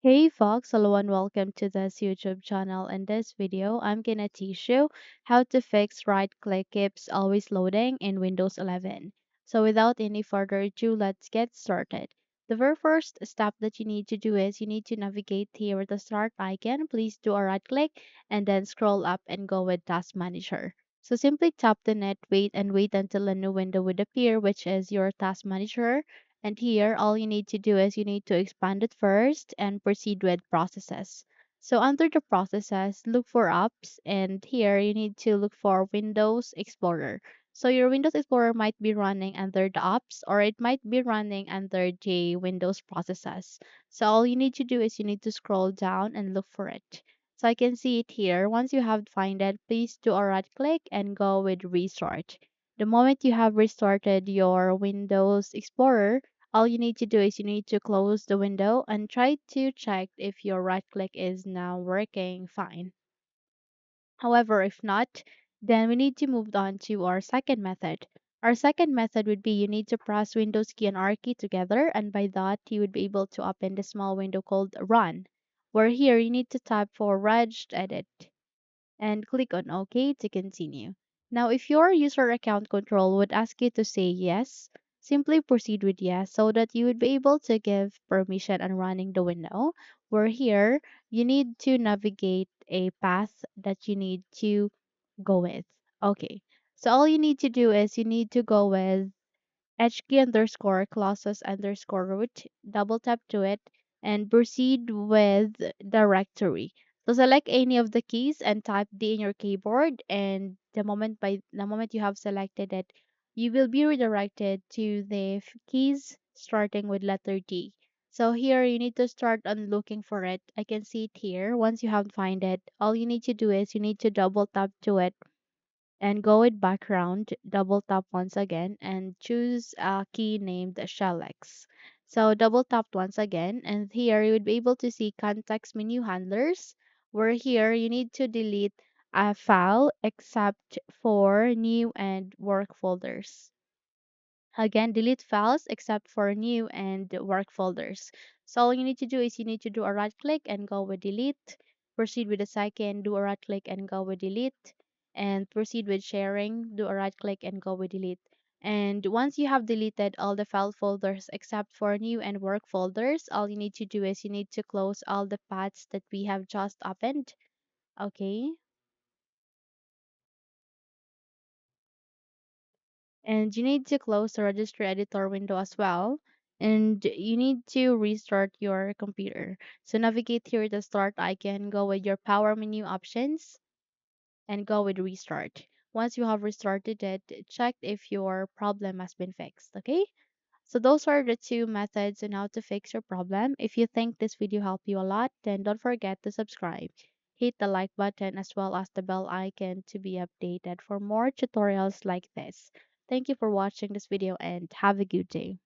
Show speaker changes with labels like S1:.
S1: Hey folks, hello and welcome to this YouTube channel. In this video, I'm gonna teach you how to fix right click keeps always loading in Windows 11. So without any further ado, let's get started. The very first step that you need to do is you need to navigate here with the start icon. Please do a right click and then scroll up and go with Task Manager. So simply tap the net, wait until a new window would appear, which is your Task Manager, and here, all you need to do is you need to expand it first and proceed with processes. So under the processes, look for apps, and here you need to look for Windows Explorer. So your Windows Explorer might be running under the apps or it might be running under the Windows processes. So all you need to do is you need to scroll down and look for it. So I can see it here. Once you have find it, please do a right click and go with restart. The moment you have restarted your Windows Explorer, all you need to do is you need to close the window and try to check if your right click is now working fine. However, if not, then we need to move on to our second method. Our second method would be you need to press Windows key and R key together, and by that you would be able to open the small window called Run, where here you need to type for Reg Edit and click on OK to continue. Now, if your user account control would ask you to say yes, simply proceed with yes so that you would be able to give permission on running the window. Where here, you need to navigate a path that you need to go with. Okay, so all you need to do is you need to go with HK underscore clauses underscore root, double tap to it, and proceed with directory. So select any of the keys and type D in your keyboard, and the moment you have selected it, you will be redirected to the keys starting with letter D. So here you need to start on looking for it. I can see it here. Once you have find it, all you need to do is you need to double tap to it and go with background, double tap once again and choose a key named Shellx. So double tap once again and here you would be able to see context menu handlers, where here you need to delete a file except for new and work folders. Again, delete files except for new and work folders. So all you need to do is you need to do a right click and go with delete. Proceed with the second, do a right click and go with delete. And proceed with sharing, do a right click and go with delete. And once you have deleted all the file folders except for new and work folders, all you need to do is you need to close all the paths that we have just opened. Okay. And you need to close the registry editor window as well, and you need to restart your computer. So navigate here to start icon, go with your power menu options and go with restart. Once you have restarted it, check if your problem has been fixed. Okay, so those are the two methods on how to fix your problem. If you think this video helped you a lot, then don't forget to subscribe. Hit the like button as well as the bell icon to be updated for more tutorials like this. Thank you for watching this video and have a good day.